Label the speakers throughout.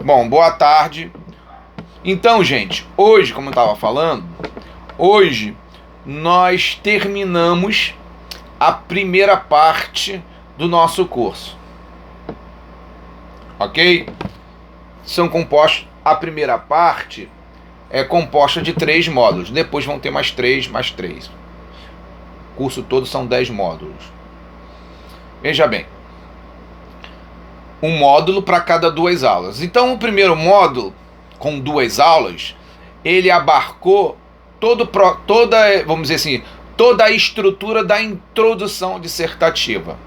Speaker 1: Bom, boa tarde. Então, gente, hoje, como eu estava falando, hoje nós terminamos a primeira parte do nosso curso. Ok? São compostos, a primeira parte é composta de 3 módulos. Depois vão ter mais 3, mais 3. O curso todo são 10 módulos. Veja bem. Um módulo para cada 2 aulas. Então, o primeiro módulo, com 2 aulas, ele abarcou toda, vamos dizer assim, toda a estrutura da introdução dissertativa.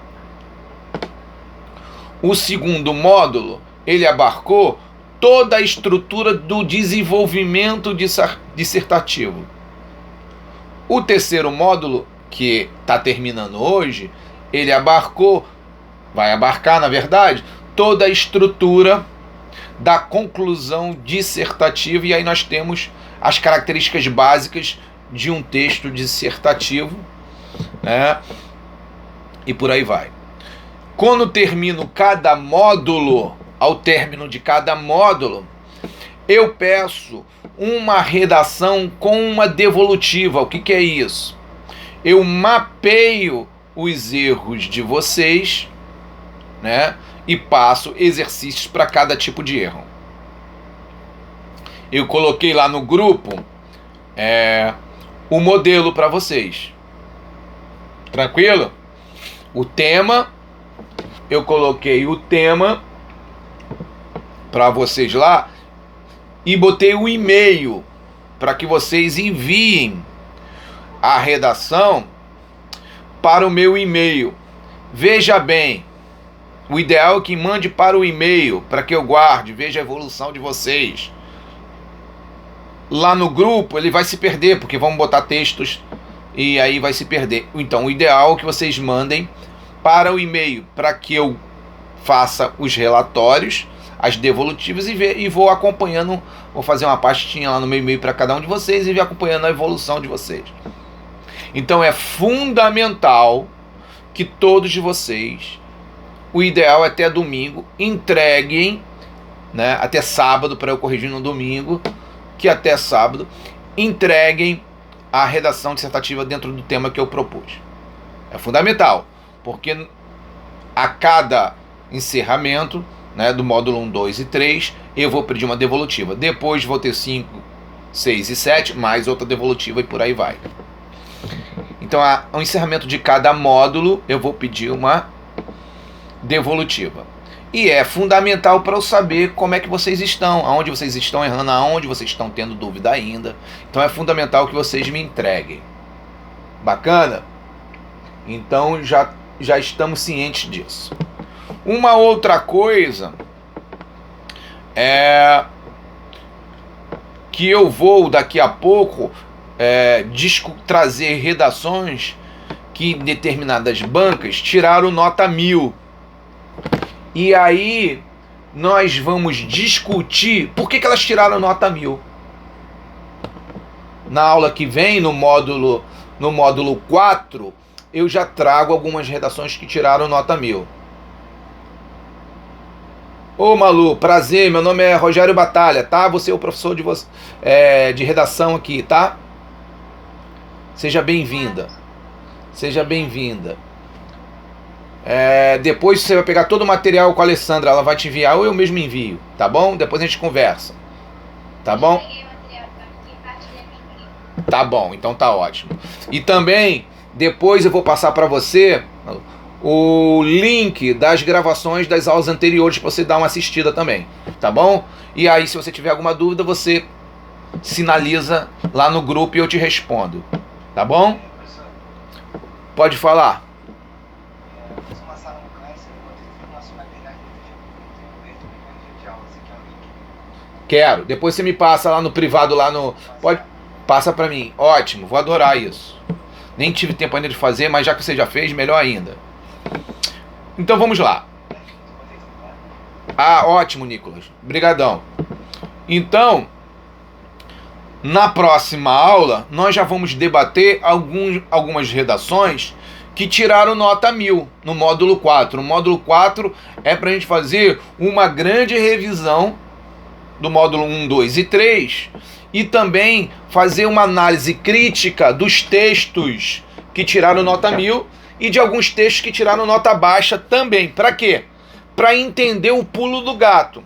Speaker 1: O segundo módulo, ele abarcou toda a estrutura do desenvolvimento dissertativo. O terceiro módulo, que está terminando hoje, ele vai abarcar, na verdade, toda a estrutura da conclusão dissertativa, e aí nós temos as características básicas de um texto dissertativo, né? E por aí vai. Quando termino cada módulo, ao término de cada módulo, eu peço uma redação com uma devolutiva. O que é isso? Eu mapeio os erros de vocês, né? E passo exercícios para cada tipo de erro. Eu coloquei lá no grupo o modelo para vocês. Tranquilo? O tema, eu coloquei o tema para vocês lá e botei o e-mail para que vocês enviem a redação para o meu e-mail. Veja bem, o ideal é que mande para o e-mail, para que eu guarde, veja a evolução de vocês. Lá no grupo ele vai se perder, porque vamos botar textos e aí vai se perder. Então o ideal é que vocês mandem para o e-mail, para que eu faça os relatórios, as devolutivas e vou acompanhando, vou fazer uma pastinha lá no meu e-mail para cada um de vocês e ver acompanhando a evolução de vocês. Então é fundamental que todos de vocês, o ideal é até domingo, entreguem, né, até sábado, para eu corrigir no domingo, que até sábado, entreguem a redação dissertativa dentro do tema que eu propus. É fundamental, porque a cada encerramento, né, do módulo 1, 2 e 3, eu vou pedir uma devolutiva. Depois vou ter 5, 6 e 7, mais outra devolutiva e por aí vai. Então, ao encerramento de cada módulo, eu vou pedir uma devolutiva. E é fundamental para eu saber como é que vocês estão, aonde vocês estão errando, aonde vocês estão tendo dúvida ainda. Então é fundamental que vocês me entreguem. Bacana? Então já estamos cientes disso. Uma outra coisa é que eu vou daqui a pouco trazer redações que determinadas bancas tiraram nota 1000. E aí nós vamos discutir por que elas tiraram nota 1000. Na aula que vem, no módulo 4, eu já trago algumas redações que tiraram nota 1000. Ô Malu, prazer, meu nome é Rogério Batalha, tá? Você é o professor de redação aqui, tá? Seja bem-vinda. Seja bem-vinda. Depois você vai pegar todo o material com a Alessandra, ela vai te enviar ou eu mesmo envio, tá bom? Depois a gente conversa, tá bom? Tá bom, então tá ótimo. E também, depois eu vou passar para você o link das gravações das aulas anteriores para você dar uma assistida também, tá bom? E aí, se você tiver alguma dúvida, você sinaliza lá no grupo e eu te respondo, tá bom? Pode falar. Quero. Depois você me passa lá no privado, lá no... Passa pra mim. Ótimo, vou adorar isso. Nem tive tempo ainda de fazer, mas já que você já fez, melhor ainda. Então vamos lá. Ótimo, Nicolas. Obrigadão. Então, na próxima aula, nós já vamos debater algumas redações que tiraram nota 1000 no módulo 4. O módulo 4 é pra gente fazer uma grande revisão, do módulo 1, 2 e 3, e também fazer uma análise crítica dos textos que tiraram nota 1000 e de alguns textos que tiraram nota baixa também. Para quê? Para entender o pulo do gato.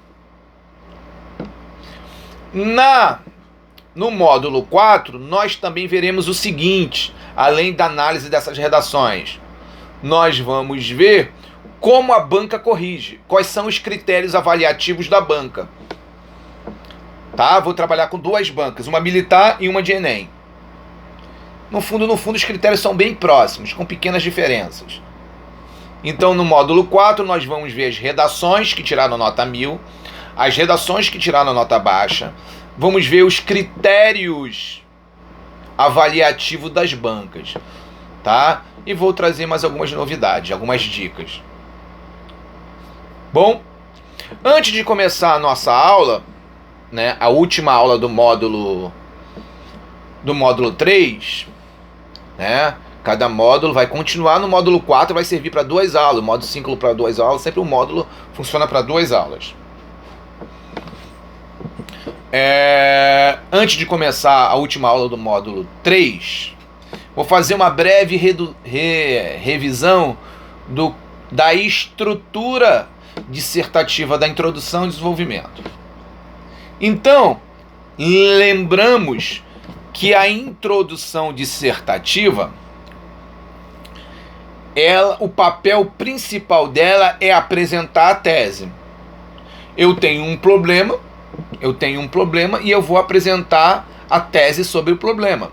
Speaker 1: No módulo 4, nós também veremos o seguinte, além da análise dessas redações. Nós vamos ver como a banca corrige, quais são os critérios avaliativos da banca. Tá? Vou trabalhar com duas bancas, uma militar e uma de Enem. No fundo, os critérios são bem próximos, com pequenas diferenças. Então, no módulo 4, nós vamos ver as redações que tiraram nota 1000, as redações que tiraram nota baixa, vamos ver os critérios avaliativos das bancas, tá? E vou trazer mais algumas novidades, algumas dicas. Bom, antes de começar a nossa aula, né, a última aula do módulo 3, né? Cada módulo vai continuar no módulo 4, vai servir para 2 aulas, o módulo 5 para 2 aulas, sempre o módulo funciona para 2 aulas. Antes de começar a última aula do módulo 3, vou fazer uma breve revisão da estrutura dissertativa da introdução e desenvolvimento. Então, lembramos que a introdução dissertativa, o papel principal dela é apresentar a tese. Eu tenho um problema e eu vou apresentar a tese sobre o problema.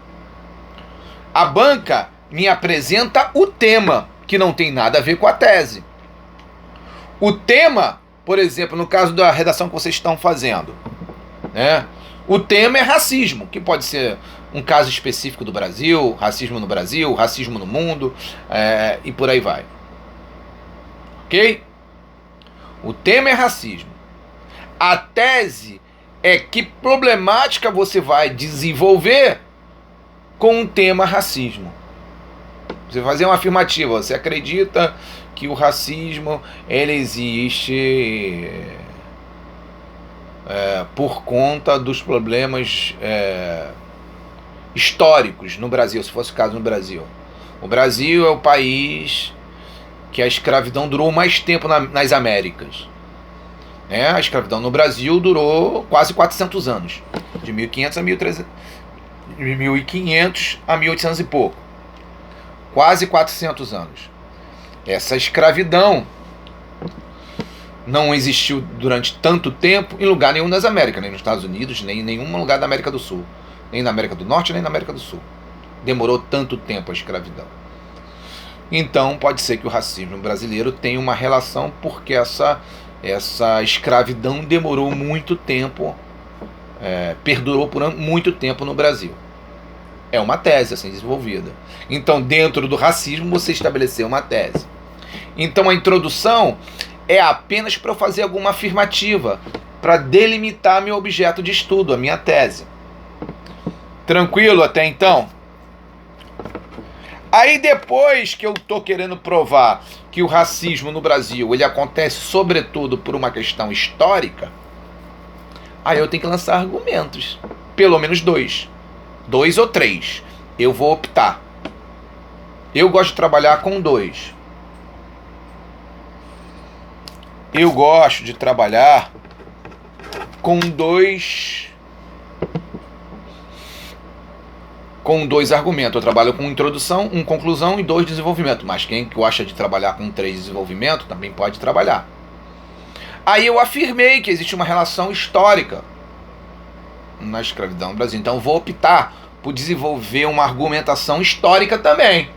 Speaker 1: A banca me apresenta o tema, que não tem nada a ver com a tese. O tema, por exemplo, no caso da redação que vocês estão fazendo, né? O tema é racismo, que pode ser um caso específico do Brasil, racismo no Brasil, racismo no mundo, e por aí vai. Ok? O tema é racismo. A tese é que problemática você vai desenvolver com o tema racismo. Você vai fazer uma afirmativa, você acredita que o racismo ele existe por conta dos problemas históricos no Brasil, se fosse o caso no Brasil. O Brasil é o país que a escravidão durou mais tempo nas Américas. A escravidão no Brasil durou quase 400 anos, de 1500 a 1300, de 1500 a 1800 e pouco, quase 400 anos. Essa escravidão não existiu durante tanto tempo em lugar nenhum das Américas, nem nos Estados Unidos, nem em nenhum lugar da América do Sul, nem na América do Norte, nem na América do Sul. Demorou tanto tempo a escravidão. Então pode ser que o racismo brasileiro tenha uma relação porque essa escravidão demorou muito tempo, perdurou por muito tempo no Brasil. É uma tese assim desenvolvida. Então, dentro do racismo, você estabeleceu uma tese. Então, a introdução é apenas para eu fazer alguma afirmativa, para delimitar meu objeto de estudo, a minha tese. Tranquilo até então? Aí depois que eu estou querendo provar que o racismo no Brasil ele acontece sobretudo por uma questão histórica, aí eu tenho que lançar argumentos. Pelo menos 2 ou 3. Eu vou optar. Eu gosto de trabalhar com 2. Eu gosto de trabalhar com dois argumentos. Eu trabalho com introdução, conclusão e 2 desenvolvimento. Mas quem gosta de trabalhar com 3 desenvolvimento também pode trabalhar. Aí eu afirmei que existe uma relação histórica na escravidão no Brasil. Então eu vou optar por desenvolver uma argumentação histórica também.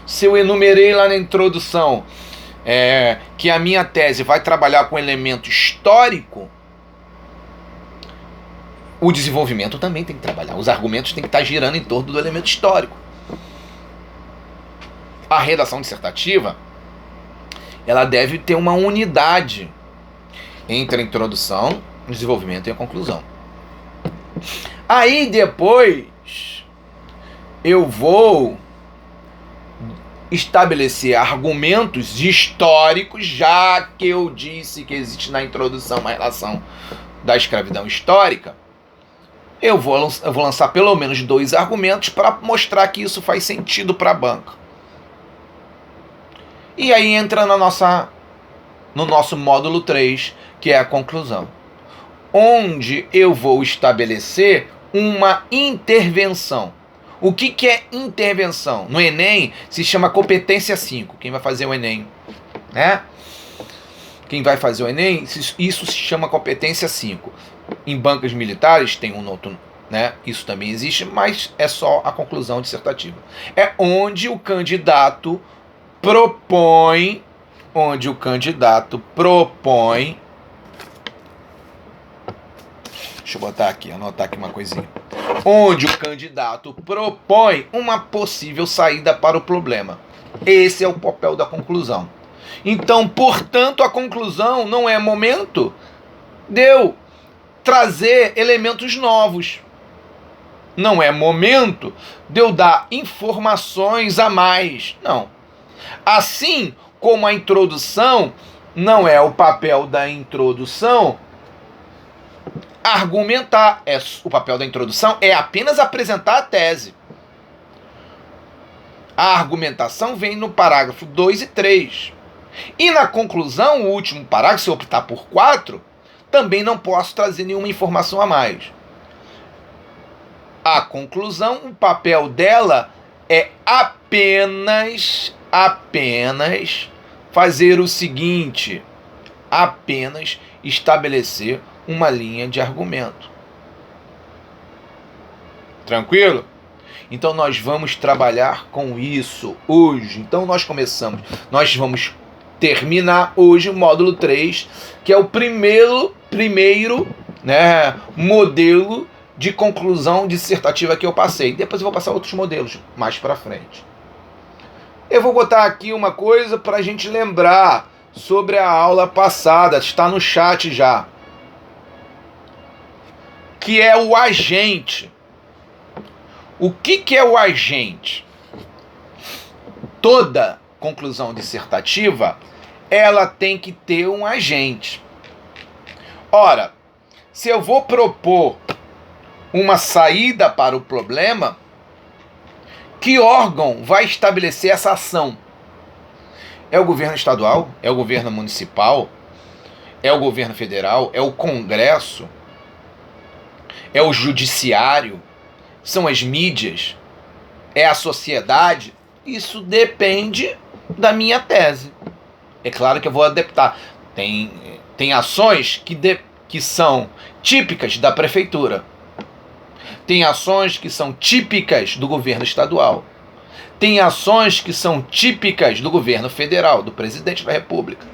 Speaker 1: Se eu enumerei lá na introdução que a minha tese vai trabalhar com elemento histórico, o desenvolvimento também tem que trabalhar. Os argumentos têm que estar girando em torno do elemento histórico. A redação dissertativa, ela deve ter uma unidade entre a introdução, o desenvolvimento e a conclusão. Aí depois eu vou estabelecer argumentos históricos, já que eu disse que existe na introdução uma relação da escravidão histórica, eu vou lançar pelo menos 2 argumentos para mostrar que isso faz sentido para a banca. E aí entra no nosso módulo 3, que é a conclusão, onde eu vou estabelecer uma intervenção. O que é intervenção? No Enem se chama competência 5. Quem vai fazer o Enem, né? Quem vai fazer o Enem, isso se chama competência 5. Em bancas militares tem um outro, né? Isso também existe, mas é só a conclusão dissertativa. É onde o candidato propõe, deixa eu botar aqui, anotar aqui uma coisinha. Onde o candidato propõe uma possível saída para o problema. Esse é o papel da conclusão. Então, portanto, a conclusão não é momento de eu trazer elementos novos. Não é momento de eu dar informações a mais. Não. Assim como a introdução, não é o papel da introdução argumentar. O papel da introdução é apenas apresentar a tese. A argumentação vem no parágrafo 2 e 3. E na conclusão, o último parágrafo, se eu optar por 4, também não posso trazer nenhuma informação a mais. A conclusão, o papel dela é apenas fazer o seguinte, apenas estabelecer uma linha de argumento. Tranquilo? Então nós vamos trabalhar com isso hoje. Então nós vamos terminar hoje o módulo 3, que é o primeiro, né, modelo de conclusão dissertativa que eu passei. Depois eu vou passar outros modelos mais para frente. Eu vou botar aqui uma coisa para a gente lembrar sobre a aula passada, está no chat já, que é o agente. O que é o agente? Toda conclusão dissertativa, ela tem que ter um agente. Ora, se eu vou propor uma saída para o problema, que órgão vai estabelecer essa ação? É o governo estadual? É o governo municipal? É o governo federal? É o Congresso? É o judiciário? São as mídias? É a sociedade? Isso depende da minha tese. É claro que eu vou adaptar. Tem ações que são típicas da prefeitura. Tem ações que são típicas do governo estadual. Tem ações que são típicas do governo federal, do presidente da República.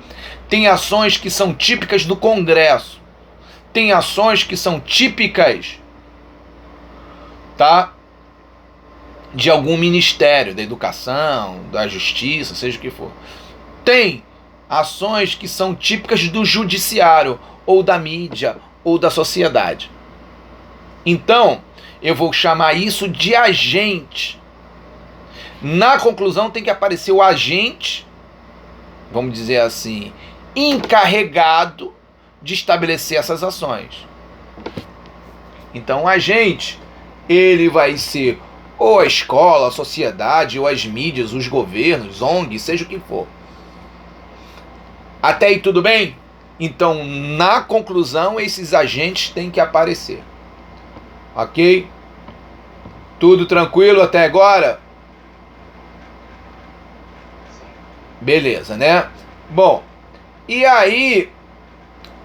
Speaker 1: Tem ações que são típicas do Congresso. Tem ações que são típicas, tá, de algum ministério, da educação, da justiça, seja o que for. Tem ações que são típicas do judiciário, ou da mídia, ou da sociedade. Então, eu vou chamar isso de agente. Na conclusão tem que aparecer o agente, vamos dizer assim, encarregado de estabelecer essas ações. Então, o agente, ele vai ser ou a escola, a sociedade, ou as mídias, os governos, ONG, seja o que for. Até aí tudo bem? Então, na conclusão, esses agentes têm que aparecer. Ok? Tudo tranquilo até agora? Beleza, né? Bom, e aí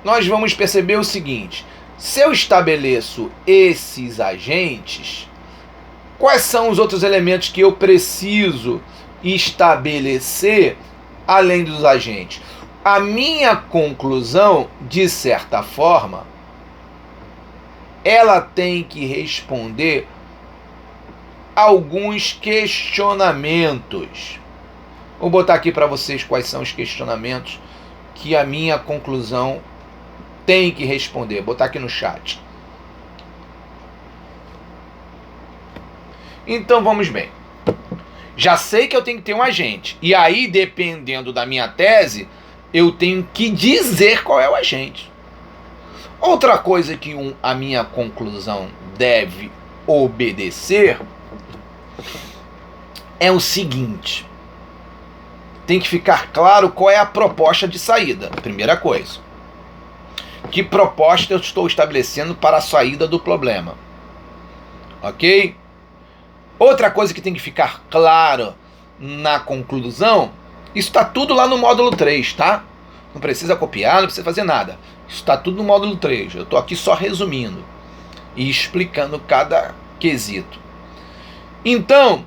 Speaker 1: nós vamos perceber o seguinte: se eu estabeleço esses agentes, quais são os outros elementos que eu preciso estabelecer além dos agentes? A minha conclusão, de certa forma, ela tem que responder alguns questionamentos. Vou botar aqui para vocês quais são os questionamentos que a minha conclusão tem que responder. Vou botar aqui no chat. Então vamos bem. Já sei que eu tenho que ter um agente. E aí, dependendo da minha tese, eu tenho que dizer qual é o agente. Outra coisa que a minha conclusão deve obedecer é o seguinte. Tem que ficar claro qual é a proposta de saída. Primeira coisa. Que proposta eu estou estabelecendo para a saída do problema. Ok? Outra coisa que tem que ficar claro na conclusão, isso está tudo lá no módulo 3, tá? Não precisa copiar, não precisa fazer nada. Isso está tudo no módulo 3. Eu estou aqui só resumindo e explicando cada quesito. Então,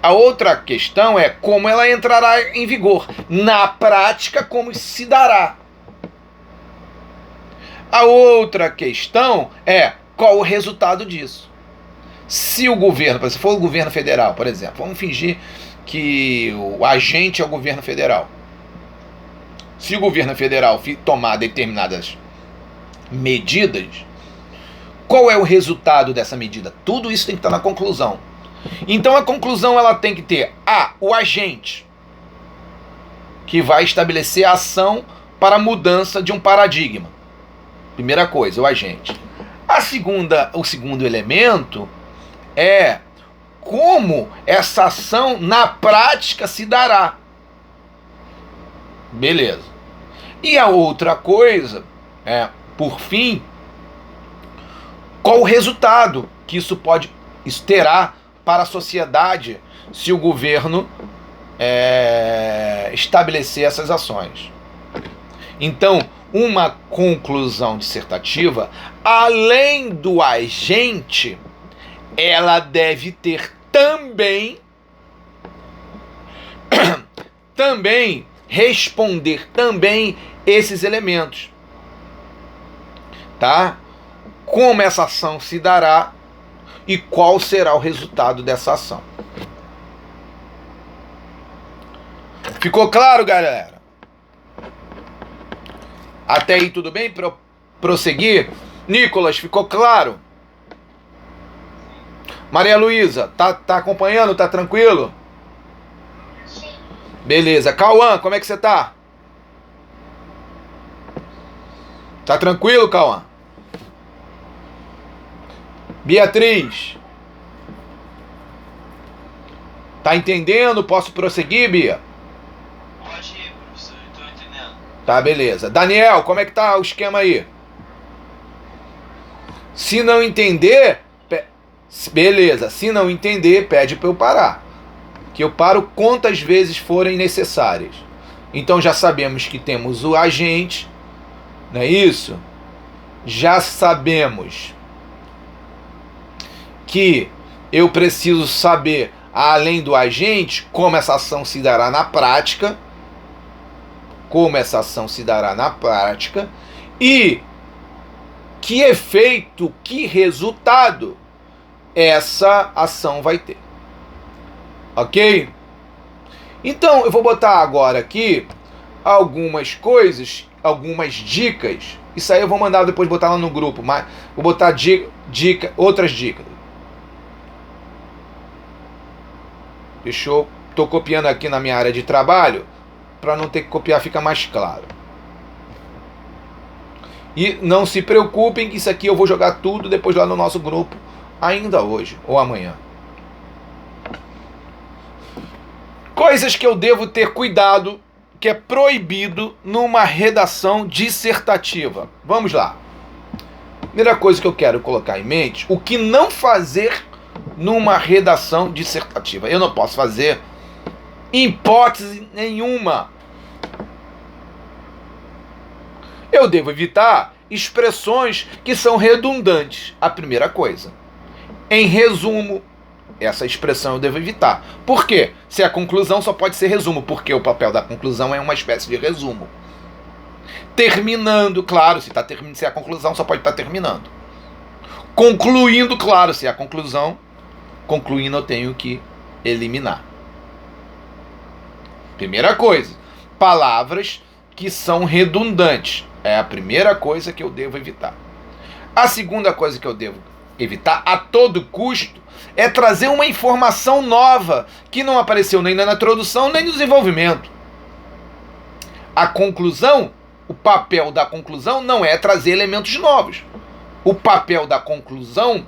Speaker 1: a outra questão é como ela entrará em vigor. Na prática, como se dará. A outra questão é qual o resultado disso. Se o governo, se for o governo federal, por exemplo, vamos fingir que o agente é o governo federal. Se o governo federal tomar determinadas medidas, qual é o resultado dessa medida? Tudo isso tem que estar na conclusão. Então a conclusão ela tem que ter o agente, que vai estabelecer a ação para a mudança de um paradigma. Primeira coisa, o agente. O segundo elemento é como essa ação na prática se dará. Beleza. E a outra coisa por fim, qual o resultado que isso terá para a sociedade se o governo estabelecer essas ações. Então, uma conclusão dissertativa, além do agente, ela deve ter também responder também esses elementos, tá? Como essa ação se dará e qual será o resultado dessa ação. Ficou claro, galera? Até aí tudo bem para eu prosseguir? Nicolas, ficou claro? Maria Luísa, tá acompanhando? Tá tranquilo?
Speaker 2: Sim.
Speaker 1: Beleza. Cauã, como é que você tá? Tá tranquilo, Cauã? Beatriz, tá entendendo? Posso prosseguir, Bia?
Speaker 3: Pode ir, professor, eu tô entendendo.
Speaker 1: Tá, beleza. Daniel, como é que tá o esquema aí? Se não entender, beleza. Se não entender, pede para eu parar. Que eu paro quantas vezes forem necessárias. Então já sabemos que temos o agente, não é isso? Já sabemos que eu preciso saber, além do agente, como essa ação se dará na prática. Como essa ação se dará na prática. E que efeito, que resultado essa ação vai ter. Ok? Então, eu vou botar agora aqui algumas coisas, algumas dicas. Isso aí eu vou mandar depois botar lá no grupo, mas vou botar outras dicas. Tô copiando aqui na minha área de trabalho, para não ter que copiar, fica mais claro. E não se preocupem que isso aqui eu vou jogar tudo depois lá no nosso grupo, ainda hoje ou amanhã. Coisas que eu devo ter cuidado, que é proibido numa redação dissertativa. Vamos lá. Primeira coisa que eu quero colocar em mente, o que não fazer numa redação dissertativa. Eu não posso fazer hipótese nenhuma. Eu devo evitar expressões que são redundantes. A primeira coisa. Em resumo, essa expressão eu devo evitar. Por quê? Se a conclusão só pode ser resumo, porque o papel da conclusão é uma espécie de resumo. Terminando, claro, se a conclusão só pode estar terminando. Concluindo, claro, se a conclusão, concluindo eu tenho que eliminar. Primeira coisa, palavras que são redundantes. É a primeira coisa que eu devo evitar. A segunda coisa que eu devo Evitar a todo custo é trazer uma informação nova que não apareceu nem na introdução nem no desenvolvimento. A conclusão, o papel da conclusão não é trazer elementos novos. O papel da conclusão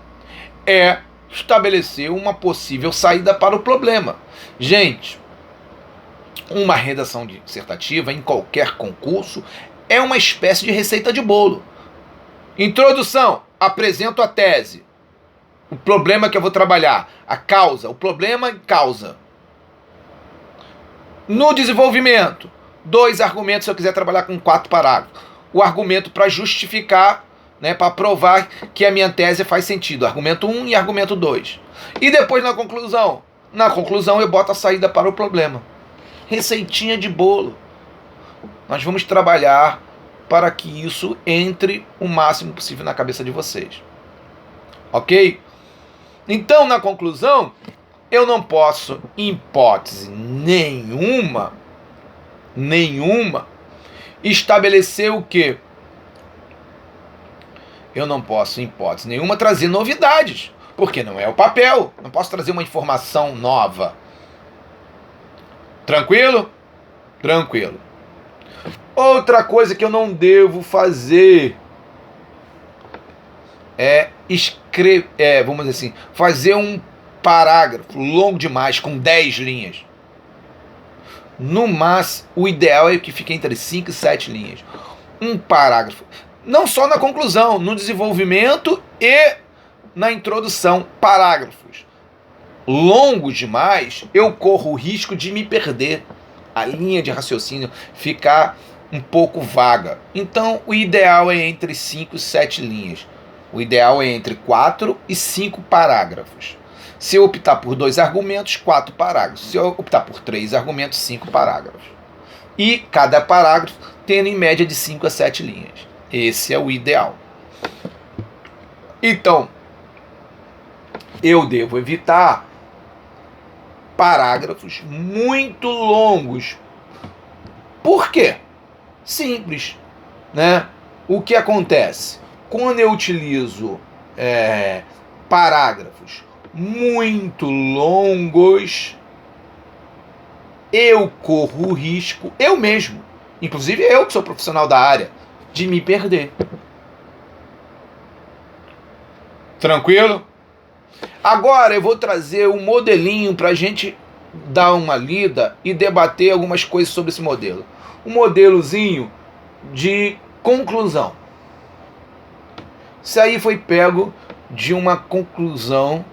Speaker 1: é estabelecer uma possível saída para o problema. Gente, uma redação dissertativa em qualquer concurso é uma espécie de receita de bolo. Introdução, apresento a tese. O problema que eu vou trabalhar, a causa, o problema e causa. No desenvolvimento, 2 argumentos se eu quiser trabalhar com 4 parágrafos. O argumento para justificar, né, para provar que a minha tese faz sentido. Argumento 1 e argumento 2. E depois na conclusão. Na conclusão eu boto a saída para o problema. Receitinha de bolo. Nós vamos trabalhar para que isso entre o máximo possível na cabeça de vocês. Ok? Então, na conclusão, eu não posso, em hipótese nenhuma, estabelecer o quê? Eu não posso, em hipótese nenhuma, trazer novidades, porque não é o papel. Não posso trazer uma informação nova. Tranquilo? Tranquilo. Outra coisa que eu não devo fazer é escrever, vamos dizer assim, fazer um parágrafo longo demais, com 10 linhas. No máximo, o ideal é que fique entre 5 e 7 linhas. Um parágrafo. Não só na conclusão, no desenvolvimento e na introdução. Parágrafos longos demais, eu corro o risco de me perder. A linha de raciocínio ficar um pouco vaga. Então, o ideal é entre 5 e 7 linhas. O ideal é entre 4 e 5 parágrafos. Se eu optar por 2 argumentos, 4 parágrafos. Se eu optar por 3 argumentos, 5 parágrafos. E cada parágrafo tendo em média de 5 a 7 linhas. Esse é o ideal. Então, eu devo evitar parágrafos muito longos. Por quê? Simples, né? O que acontece? Quando eu utilizo parágrafos muito longos, eu corro o risco, eu mesmo, inclusive eu que sou profissional da área, de me perder. Tranquilo? Agora eu vou trazer um modelinho para a gente dar uma lida e debater algumas coisas sobre esse modelo. Um modelozinho de conclusão. Isso aí foi pego de uma conclusão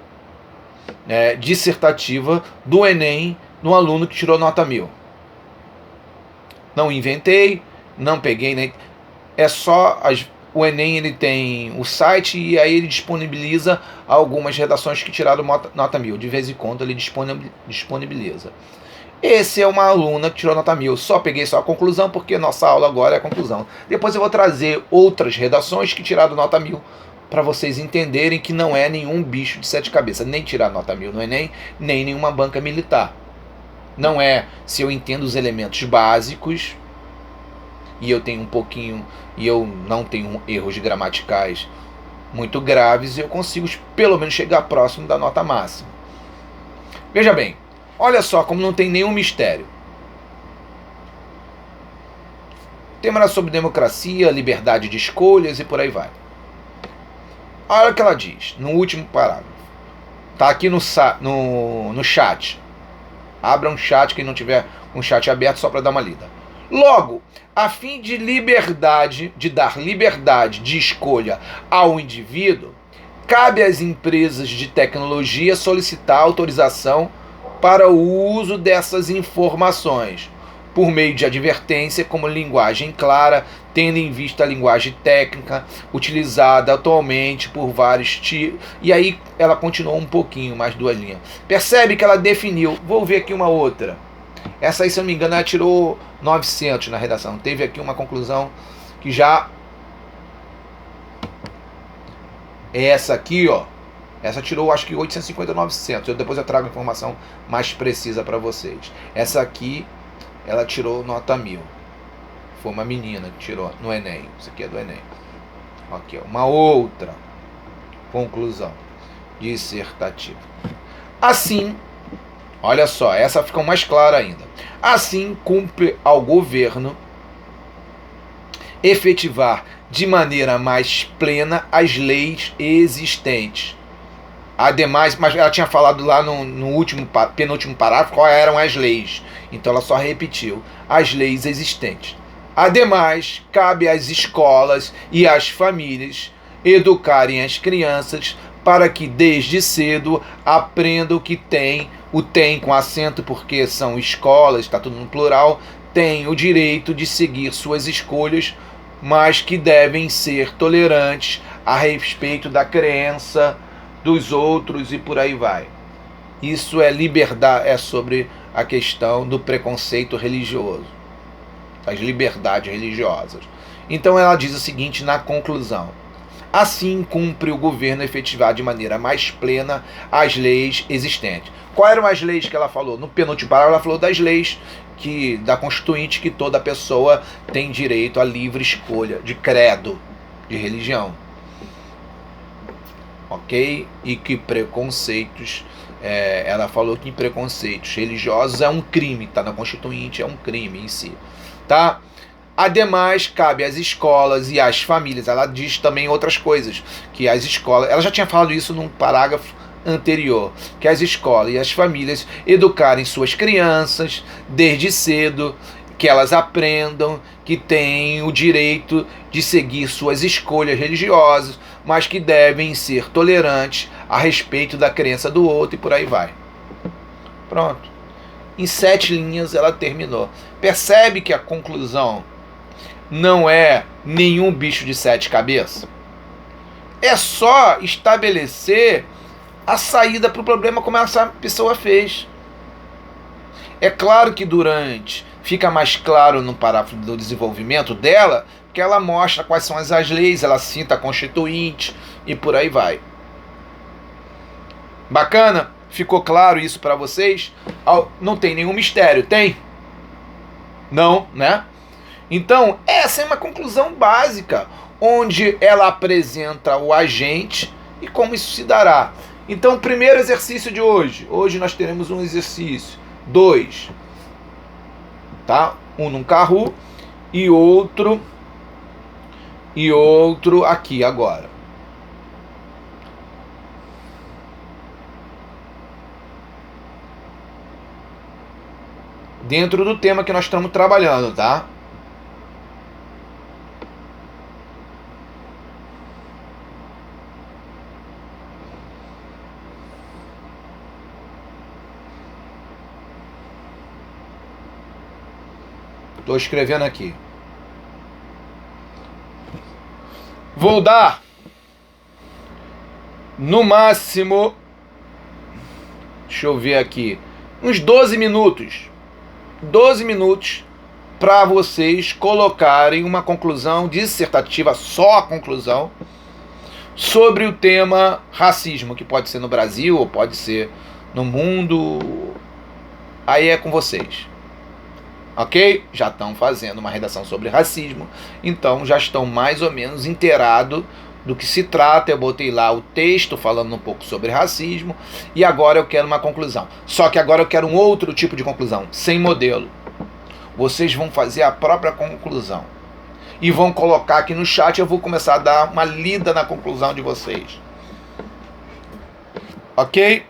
Speaker 1: dissertativa do Enem, no aluno que tirou nota 1000. Não inventei, não peguei, né? É só o Enem, ele tem o site e aí ele disponibiliza algumas redações que tiraram nota 1000. De vez em quando ele disponibiliza. Esse é uma aluna que tirou nota 1000. Só peguei só a conclusão porque nossa aula agora é a conclusão. Depois eu vou trazer outras redações que tiraram nota 1000 para vocês entenderem que não é nenhum bicho de 7 cabeças. Nem tirar nota 1000 no Enem, nem nenhuma banca militar. Não é se eu entendo os elementos básicos e eu tenho um pouquinho, e eu não tenho erros gramaticais muito graves, eu consigo pelo menos chegar próximo da nota máxima. Veja bem, olha só como não tem nenhum mistério. O tema era sobre democracia, liberdade de escolhas e por aí vai. Olha o que ela diz no último parágrafo. Está aqui no chat. Abra um chat, quem não tiver um chat aberto, só para dar uma lida. Logo, a fim de dar liberdade de escolha ao indivíduo, cabe às empresas de tecnologia solicitar autorização para o uso dessas informações, por meio de advertência como linguagem clara, tendo em vista a linguagem técnica utilizada atualmente por vários tipos. E aí ela continuou um pouquinho, mais 2 linhas. Percebe que ela definiu. Vou ver aqui uma outra. Essa aí, se eu não me engano, ela tirou 900 na redação. Teve aqui uma conclusão que já... Essa aqui, ó. Essa tirou, acho que 850, 900. Depois eu trago a informação mais precisa para vocês. Essa aqui, ela tirou nota 1000. Foi uma menina que tirou no Enem. Isso aqui é do Enem. Aqui, ó. Uma outra. conclusão dissertativa. Assim, olha só, essa fica mais clara ainda. Assim, cumpre ao governo efetivar de maneira mais plena as leis existentes. Ademais, mas ela tinha falado lá no penúltimo parágrafo quais eram as leis. Então ela só repetiu as leis existentes. Ademais, cabe às escolas e às famílias educarem as crianças para que desde cedo aprendam que o tem com acento porque são escolas, está tudo no plural, tem o direito de seguir suas escolhas, mas que devem ser tolerantes a respeito da crença dos outros e por aí vai. Isso é liberdade, é sobre a questão do preconceito religioso, das liberdades religiosas. Então ela diz o seguinte na conclusão: assim cumpre o governo efetivar de maneira mais plena as leis existentes. Quais eram as leis que ela falou? No penúltimo parágrafo ela falou das leis da Constituinte, que toda pessoa tem direito à livre escolha de credo, de religião. Ok? E que preconceitos, ela falou que preconceitos religiosos é um crime, está na Constituinte, é um crime em si. Tá? Ademais, cabe às escolas e às famílias. Ela diz também outras coisas, que as escolas, ela já tinha falado isso num parágrafo anterior, que as escolas e as famílias educarem suas crianças desde cedo, que elas aprendam que têm o direito de seguir suas escolhas religiosas, mas que devem ser tolerantes a respeito da crença do outro e por aí vai. Pronto. Em 7 linhas ela terminou. Percebe que a conclusão não é nenhum bicho de 7 cabeças? É só estabelecer a saída para o problema como essa pessoa fez. É claro que fica mais claro no parágrafo do desenvolvimento dela, que ela mostra quais são as leis, ela cita a Constituinte e por aí vai. Bacana? Ficou claro isso para vocês? Não tem nenhum mistério, tem? Não, né? Então, essa é uma conclusão básica, onde ela apresenta o agente e como isso se dará. Então, primeiro exercício de hoje. Hoje nós teremos um exercício. 2. Tá? Um num carro e outro aqui agora. Dentro do tema que nós estamos trabalhando, tá? Estou escrevendo aqui. Vou dar no máximo, deixa eu ver aqui, uns 12 minutos. 12 minutos para vocês colocarem uma conclusão dissertativa, só a conclusão, sobre o tema racismo, que pode ser no Brasil ou pode ser no mundo. Aí é com vocês. Ok? Já estão fazendo uma redação sobre racismo, então já estão mais ou menos inteirados do que se trata. Eu botei lá o texto falando um pouco sobre racismo e agora eu quero uma conclusão. Só que agora eu quero um outro tipo de conclusão, sem modelo. Vocês vão fazer a própria conclusão e vão colocar aqui no chat. Eu vou começar a dar uma lida na conclusão de vocês. Ok?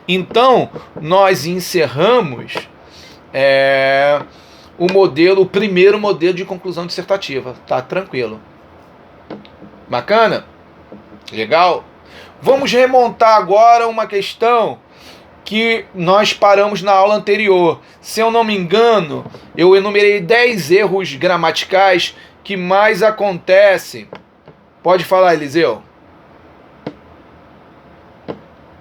Speaker 1: Então, nós encerramos o primeiro modelo de conclusão dissertativa. Tá tranquilo. Bacana? Legal? Vamos remontar agora uma questão que nós paramos na aula anterior. Se eu não me engano, eu enumerei 10 erros gramaticais que mais acontecem. Pode falar, Eliseu?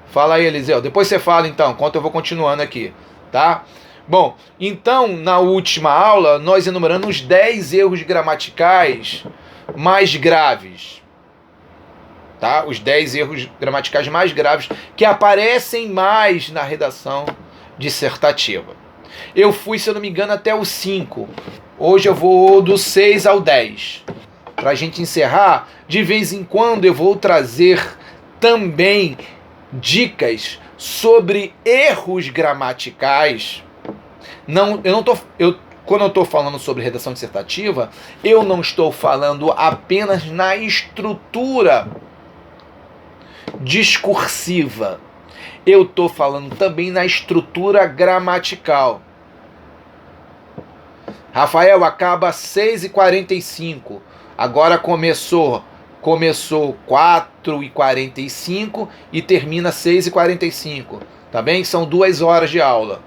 Speaker 1: Fala aí, Eliseu. Depois você fala, então, enquanto eu vou continuando aqui, tá? Bom, então, na última aula, nós enumeramos os 10 erros gramaticais mais graves. Tá? Os 10 erros gramaticais mais graves que aparecem mais na redação dissertativa. Eu fui, se eu não me engano, até o 5. Hoje eu vou do 6 ao 10. para a gente encerrar, de vez em quando eu vou trazer também dicas sobre erros gramaticais. Quando eu estou falando sobre redação dissertativa, eu não estou falando apenas na estrutura discursiva. Eu estou falando também na estrutura gramatical. Rafael, acaba 6h45. Agora começou 4h45 e termina 6h45. Tá bem? São 2 horas de aula.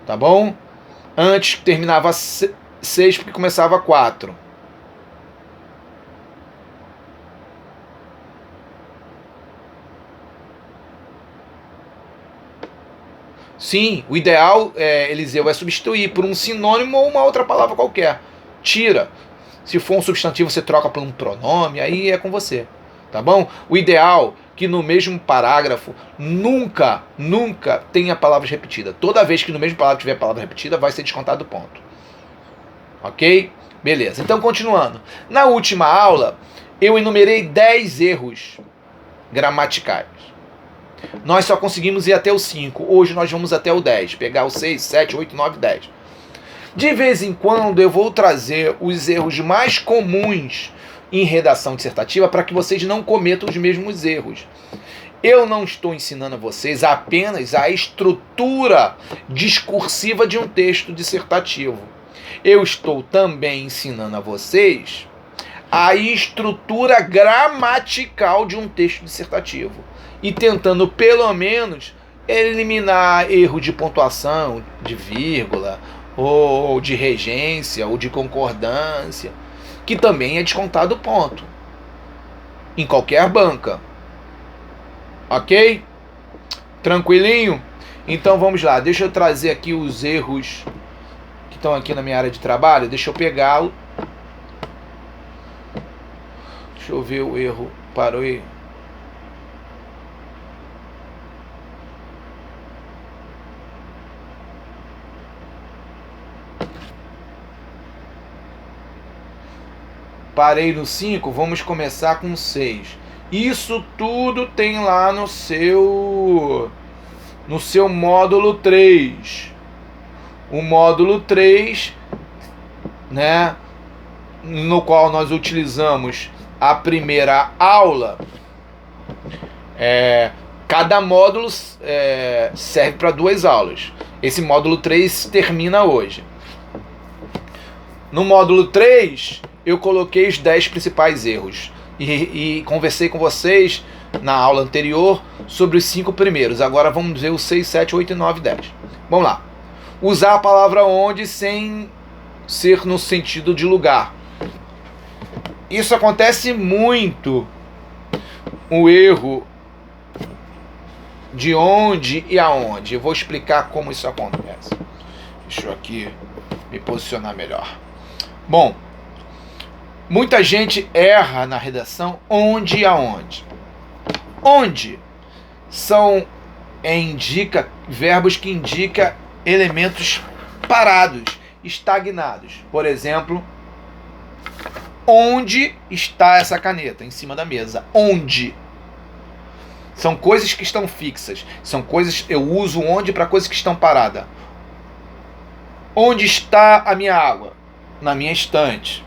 Speaker 1: Tá bom? Antes terminava 6 porque começava 4. Sim, o ideal, Eliseu, é substituir por um sinônimo ou uma outra palavra qualquer. Tira. Se for um substantivo, você troca por um pronome, aí é com você. Tá bom? O ideal é que no mesmo parágrafo nunca tenha palavras repetidas. Toda vez que no mesmo parágrafo tiver palavra repetida, vai ser descontado ponto. Ok? Beleza. Então, continuando. Na última aula, eu enumerei 10 erros gramaticais. Nós só conseguimos ir até o 5. Hoje nós vamos até o 10. Pegar o 6, 7, 8, 9, 10. De vez em quando eu vou trazer os erros mais comuns em redação dissertativa para que vocês não cometam os mesmos erros. Eu não estou ensinando a vocês apenas a estrutura discursiva de um texto dissertativo. Eu estou também ensinando a vocês a estrutura gramatical de um texto dissertativo. E tentando, pelo menos, eliminar erro de pontuação, de vírgula, ou de regência, ou de concordância, que também é descontado ponto. Em qualquer banca. Ok? Tranquilinho? Então vamos lá. Deixa eu trazer aqui os erros que estão aqui na minha área de trabalho. Deixa eu pegar o... Deixa eu ver o erro. Parou aí. Parei no 5, vamos começar com 6. Isso tudo tem lá no seu módulo 3. O módulo 3, né, no qual nós utilizamos a primeira aula. Cada módulo serve para 2 aulas. Esse módulo 3 termina hoje. No módulo 3... eu coloquei os 10 principais erros e conversei com vocês na aula anterior sobre os 5 primeiros. Agora vamos ver os 6, 7, 8, 9 e 10. Vamos lá. Usar a palavra onde sem ser no sentido de lugar. Isso acontece muito. O erro de onde e aonde. Eu vou explicar como isso acontece. Deixa eu aqui me posicionar melhor. Bom, muita gente erra na redação onde e aonde. Onde são verbos que indicam elementos parados, estagnados. Por exemplo, onde está essa caneta? Em cima da mesa. Onde? São coisas que estão fixas. São coisas, eu uso onde para coisas que estão paradas. Onde está a minha água? Na minha estante.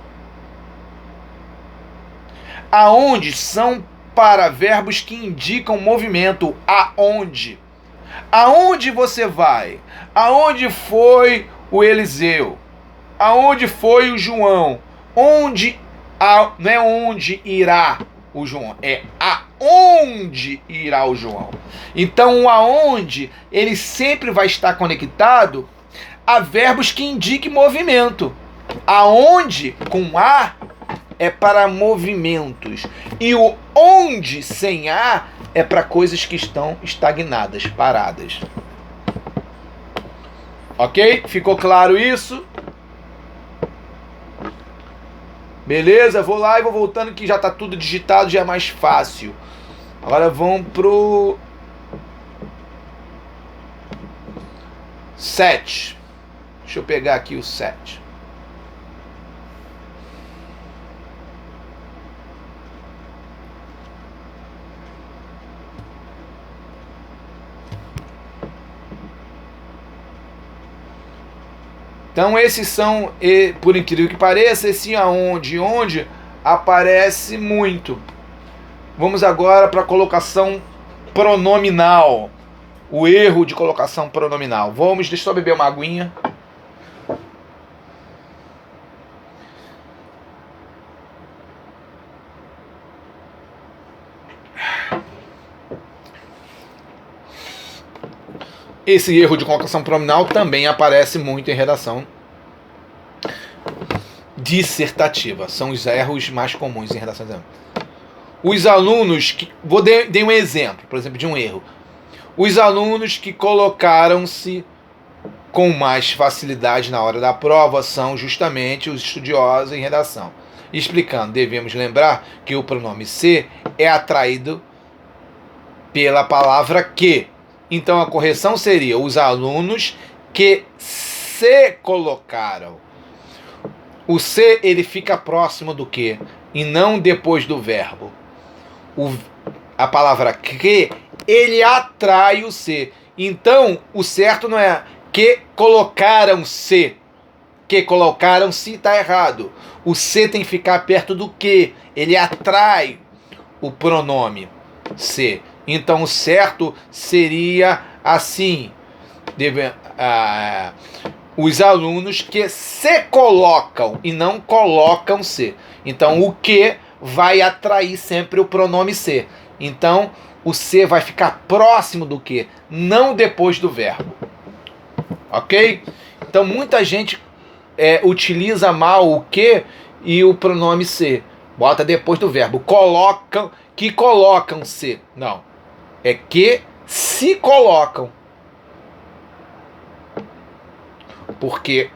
Speaker 1: Aonde são para verbos que indicam movimento. Aonde? Aonde você vai? Aonde foi o Eliseu? Aonde foi o João? Onde? Não é onde irá o João, é aonde irá o João. Então o aonde, ele sempre vai estar conectado a verbos que indiquem movimento. Aonde, com A, é para movimentos. E o onde, sem A, é para coisas que estão estagnadas, paradas. Ok? Ficou claro isso? Beleza? Vou lá e vou voltando que já está tudo digitado, já é mais fácil. Agora vamos pro 7. Deixa eu pegar aqui o 7. Então esses são, por incrível que pareça, esse aonde, onde aparece muito. Vamos agora para a colocação pronominal. O erro de colocação pronominal. Deixa eu só beber uma aguinha. Esse erro de colocação pronominal também aparece muito em redação dissertativa. São os erros mais comuns em redação dissertativa. Os alunos dei um exemplo, por exemplo, de um erro. Os alunos que colocaram-se com mais facilidade na hora da prova são justamente os estudiosos em redação. Explicando, devemos lembrar que o pronome se é atraído pela palavra que. Então a correção seria os alunos que se colocaram. O se, ele fica próximo do que e não depois do verbo. A palavra que, ele atrai o se. Então o certo não é que colocaram-se. Que colocaram-se está errado. O se tem que ficar perto do que. Ele atrai o pronome se. Então o certo seria assim. Os alunos que se colocam e não colocam-se. Então o que vai atrair sempre o pronome se. Então o se vai ficar próximo do que, não depois do verbo. Ok? Então muita gente utiliza mal o que e o pronome se. Bota depois do verbo. Colocam-se. Não. É que se colocam. Porque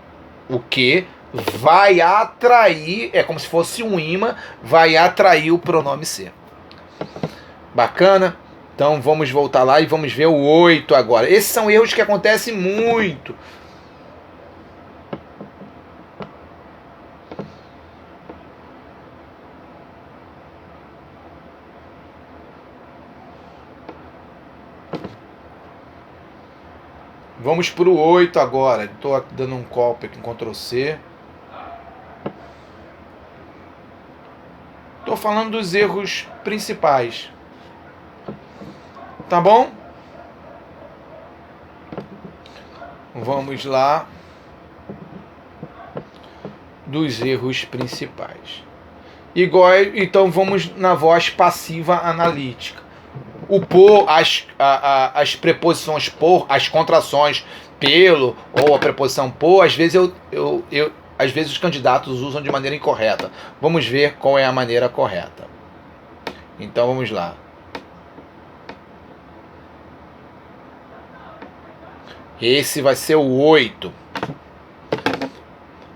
Speaker 1: o que vai atrair, é como se fosse um imã, vai atrair o pronome se. Bacana? Então vamos voltar lá e vamos ver o 8 agora. Esses são erros que acontecem muito. Vamos para o 8 agora. Estou dando um copy aqui, um Ctrl+C. Estou falando dos erros principais. Tá bom? Vamos lá. Dos erros principais. Então vamos na voz passiva analítica. O por, as preposições por, as contrações pelo ou a preposição por, às vezes às vezes os candidatos usam de maneira incorreta. Vamos ver qual é a maneira correta. Então vamos lá. Esse vai ser o 8.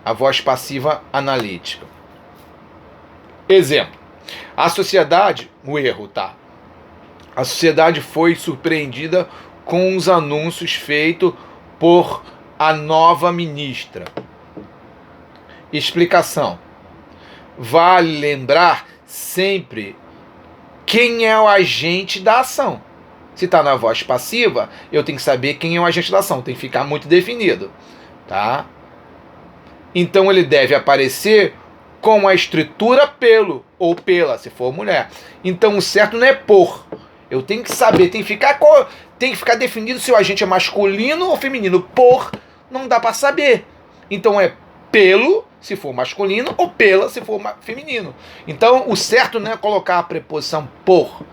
Speaker 1: A voz passiva analítica. Exemplo. A sociedade, o erro, tá? A sociedade foi surpreendida com os anúncios feitos por a nova ministra. Explicação. Vale lembrar sempre quem é o agente da ação. Se está na voz passiva, eu tenho que saber quem é o agente da ação. Tem que ficar muito definido. Tá? Então ele deve aparecer com a estrutura pelo ou pela, se for mulher. Então o certo não é por. Eu tenho que saber, tem que ficar definido se o agente é masculino ou feminino. Por não dá para saber. Então é pelo, se for masculino, ou pela, se for feminino. Então o certo não é colocar a preposição por.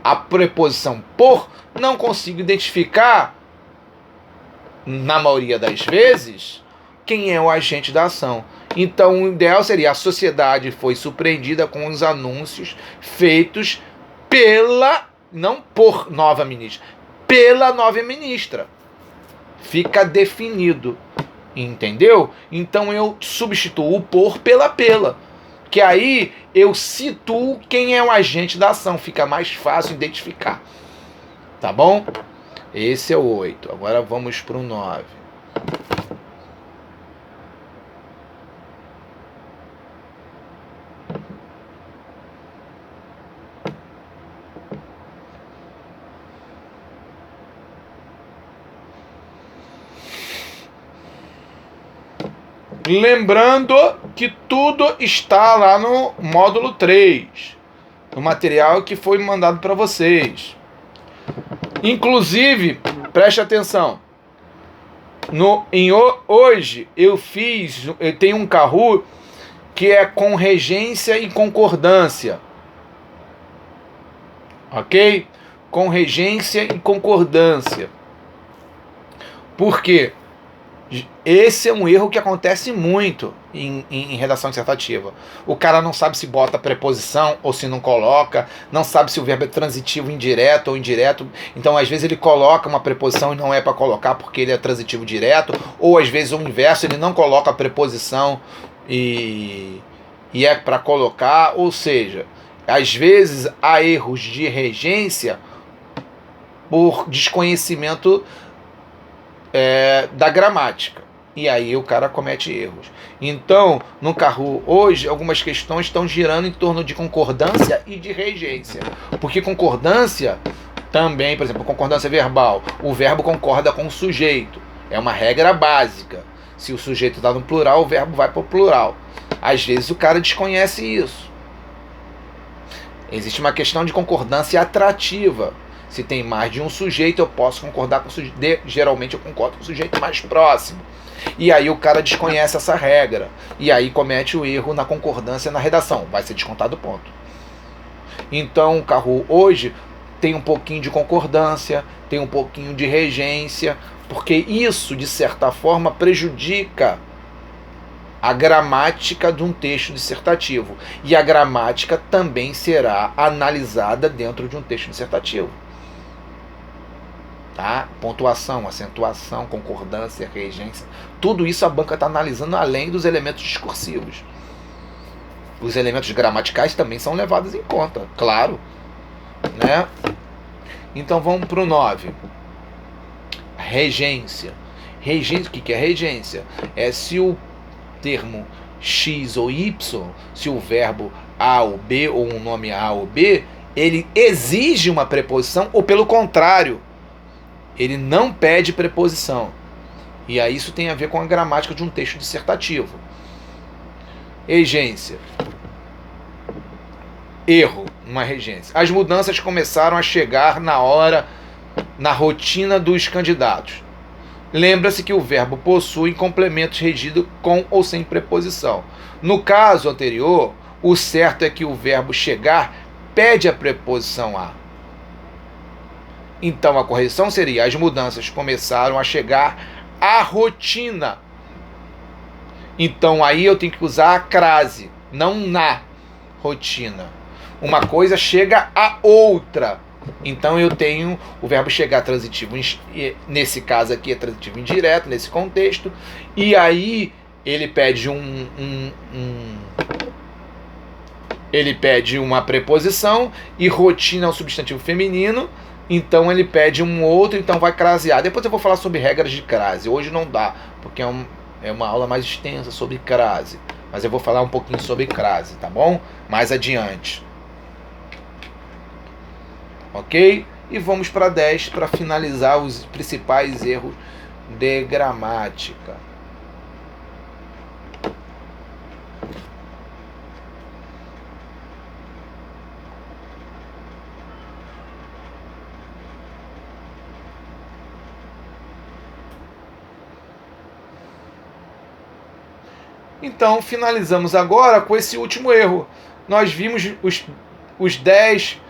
Speaker 1: A preposição por não consigo identificar, na maioria das vezes, quem é o agente da ação. Então o ideal seria: a sociedade foi surpreendida com os anúncios feitos não por nova ministra, pela nova ministra. Fica definido, entendeu? Então eu substituo o por pela. Que aí eu situo quem é o agente da ação, fica mais fácil identificar. Tá bom? Esse é o 8. Agora vamos para o 9. Lembrando que tudo está lá no módulo 3, no material que foi mandado para vocês. Inclusive, preste atenção. Hoje eu tenho um Kahoot que é com regência e concordância. Ok? Com regência e concordância. Por quê? Esse é um erro que acontece muito em redação dissertativa. O cara não sabe se bota preposição ou se não coloca, não sabe se o verbo é transitivo indireto ou indireto. Então, às vezes, ele coloca uma preposição e não é para colocar porque ele é transitivo direto, ou às vezes o inverso, ele não coloca a preposição e é para colocar. Ou seja, às vezes há erros de regência por desconhecimento da gramática. E aí o cara comete erros. Então, no Kahoot hoje, algumas questões estão girando em torno de concordância e de regência. Porque concordância também, por exemplo, concordância verbal, o verbo concorda com o sujeito. É uma regra básica. Se o sujeito está no plural, o verbo vai para o plural. Às vezes o cara desconhece isso. Existe uma questão de concordância atrativa. Se tem mais de um sujeito, eu posso concordar com o sujeito. Geralmente eu concordo com o sujeito mais próximo. E aí o cara desconhece essa regra. E aí comete o erro na concordância na redação. Vai ser descontado ponto. Então o Kahoot hoje tem um pouquinho de concordância, tem um pouquinho de regência, porque isso, de certa forma, prejudica a gramática de um texto dissertativo. E a gramática também será analisada dentro de um texto dissertativo. Tá? Pontuação, acentuação, concordância, regência, tudo isso a banca está analisando além dos elementos discursivos. Os elementos gramaticais também são levados em conta, claro. Né? Então vamos para o 9. Regência. Regência. O que é regência? É se o termo X ou Y, se o verbo A ou B, ou um nome A ou B, ele exige uma preposição, ou pelo contrário, ele não pede preposição. E aí isso tem a ver com a gramática de um texto dissertativo. Regência. Erro, uma regência. As mudanças começaram a chegar na rotina dos candidatos. Lembra-se que o verbo possui complementos regidos com ou sem preposição. No caso anterior, o certo é que o verbo chegar pede a preposição a. Então a correção seria: as mudanças começaram a chegar à rotina. Então aí eu tenho que usar a crase, não na rotina. Uma coisa chega a outra. Então eu tenho o verbo chegar transitivo, nesse caso aqui é transitivo indireto, nesse contexto. E aí ele pede ele pede uma preposição, e rotina é um substantivo feminino. Então ele pede um outro, então vai crasear. Depois eu vou falar sobre regras de crase. Hoje não dá, porque é uma aula mais extensa sobre crase. Mas eu vou falar um pouquinho sobre crase, tá bom? Mais adiante. Ok? E vamos para 10 para finalizar os principais erros de gramática. Então, finalizamos agora com esse último erro. Nós vimos os 10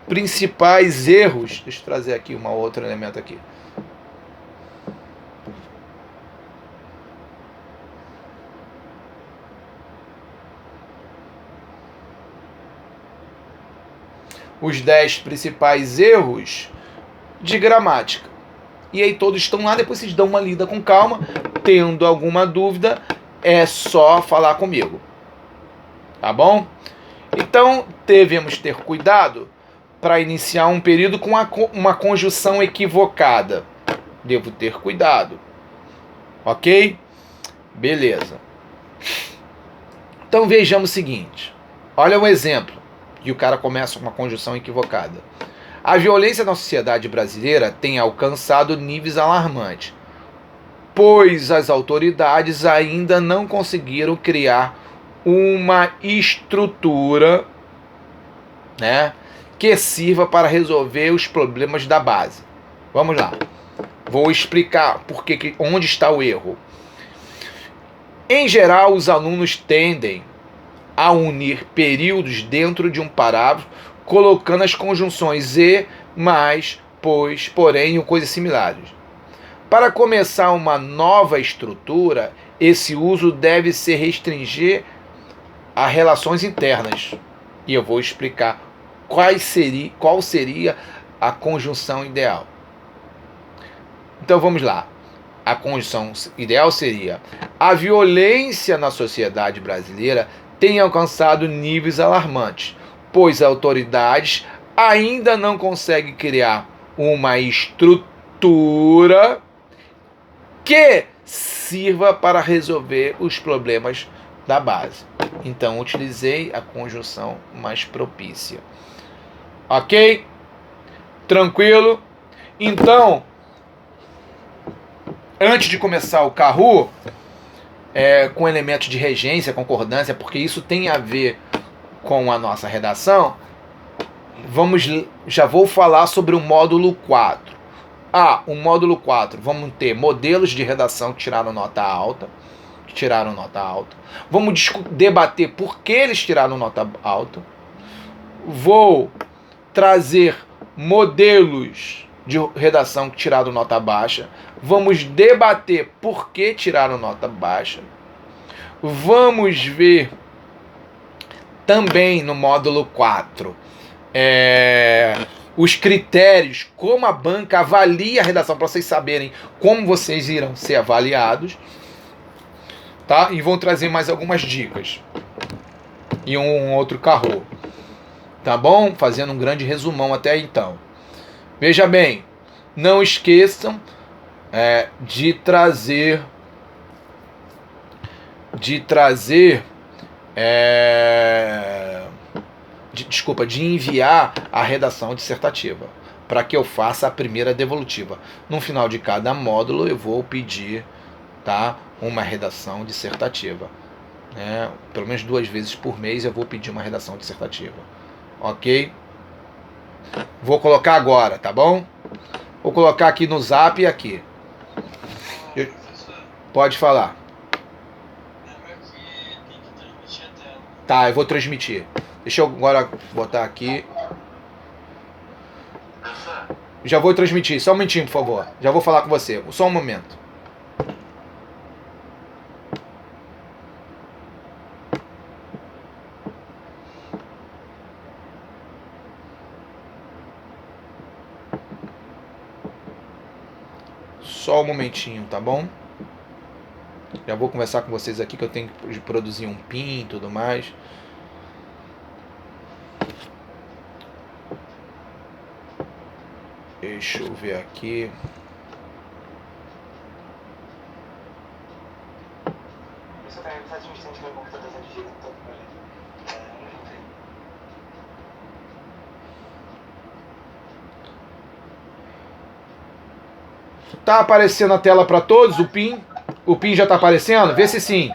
Speaker 1: principais erros. Deixa eu trazer aqui um outro elemento aqui. Os 10 principais erros de gramática. E aí todos estão lá, depois vocês dão uma lida com calma. Tendo alguma dúvida, é só falar comigo. Tá bom? Então, devemos ter cuidado para iniciar um período com uma conjunção equivocada. Devo ter cuidado. Ok? Beleza. Então vejamos o seguinte. Olha um exemplo. E o cara começa com uma conjunção equivocada. A violência na sociedade brasileira tem alcançado níveis alarmantes. pois as autoridades ainda não conseguiram criar uma estrutura, né, que sirva para resolver os problemas da base. Vamos lá. Vou explicar onde está o erro. Em geral, os alunos tendem a unir períodos dentro de um parágrafo, colocando as conjunções e, mas, pois, porém ou coisas similares. Para começar uma nova estrutura, esse uso deve se restringir a relações internas. E eu vou explicar qual seria a conjunção ideal. Então vamos lá. A conjunção ideal seria: a violência na sociedade brasileira tem alcançado níveis alarmantes, pois as autoridades ainda não conseguem criar uma estrutura que sirva para resolver os problemas da base. Então, utilizei a conjunção mais propícia. Ok? Tranquilo? Então, antes de começar o Kahoot, com elementos de regência, concordância, porque isso tem a ver com a nossa redação, já vou falar sobre o módulo 4. O módulo 4, vamos ter modelos de redação que tiraram nota alta. Vamos debater por que eles tiraram nota alta. Vou trazer modelos de redação que tiraram nota baixa. Vamos debater por que tiraram nota baixa. Vamos ver também no módulo 4 os critérios, como a banca avalia a redação, para vocês saberem como vocês irão ser avaliados. Tá? E vão trazer mais algumas dicas. E um outro Kahoot. Tá bom? Fazendo um grande resumão até então. Veja bem, não esqueçam de enviar a redação dissertativa, para que eu faça a primeira devolutiva. No final de cada módulo eu vou pedir, tá, uma redação dissertativa. Pelo menos 2 vezes por mês eu vou pedir uma redação dissertativa. Ok? Vou colocar agora, tá bom? Vou colocar aqui no Zap e aqui. Pode falar.
Speaker 3: Lembra que tem que transmitir a tela.
Speaker 1: Tá, eu vou transmitir. Deixa eu agora botar aqui. Já vou transmitir. Só um momentinho, por favor. Já vou falar com você. Só um momento. Só um momentinho, tá bom? Já vou conversar com vocês aqui que eu tenho que produzir um PIN e tudo mais. Deixa eu ver aqui. Tá aparecendo a tela para todos, o PIN? O PIN já tá aparecendo? Vê se sim.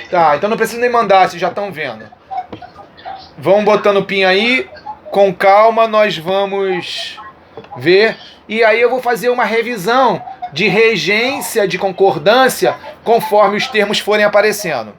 Speaker 1: Tá, então não precisa nem mandar, vocês já estão vendo. Vão botando o PIN aí, com calma nós vamos ver. E aí eu vou fazer uma revisão de regência, de concordância, conforme os termos forem aparecendo.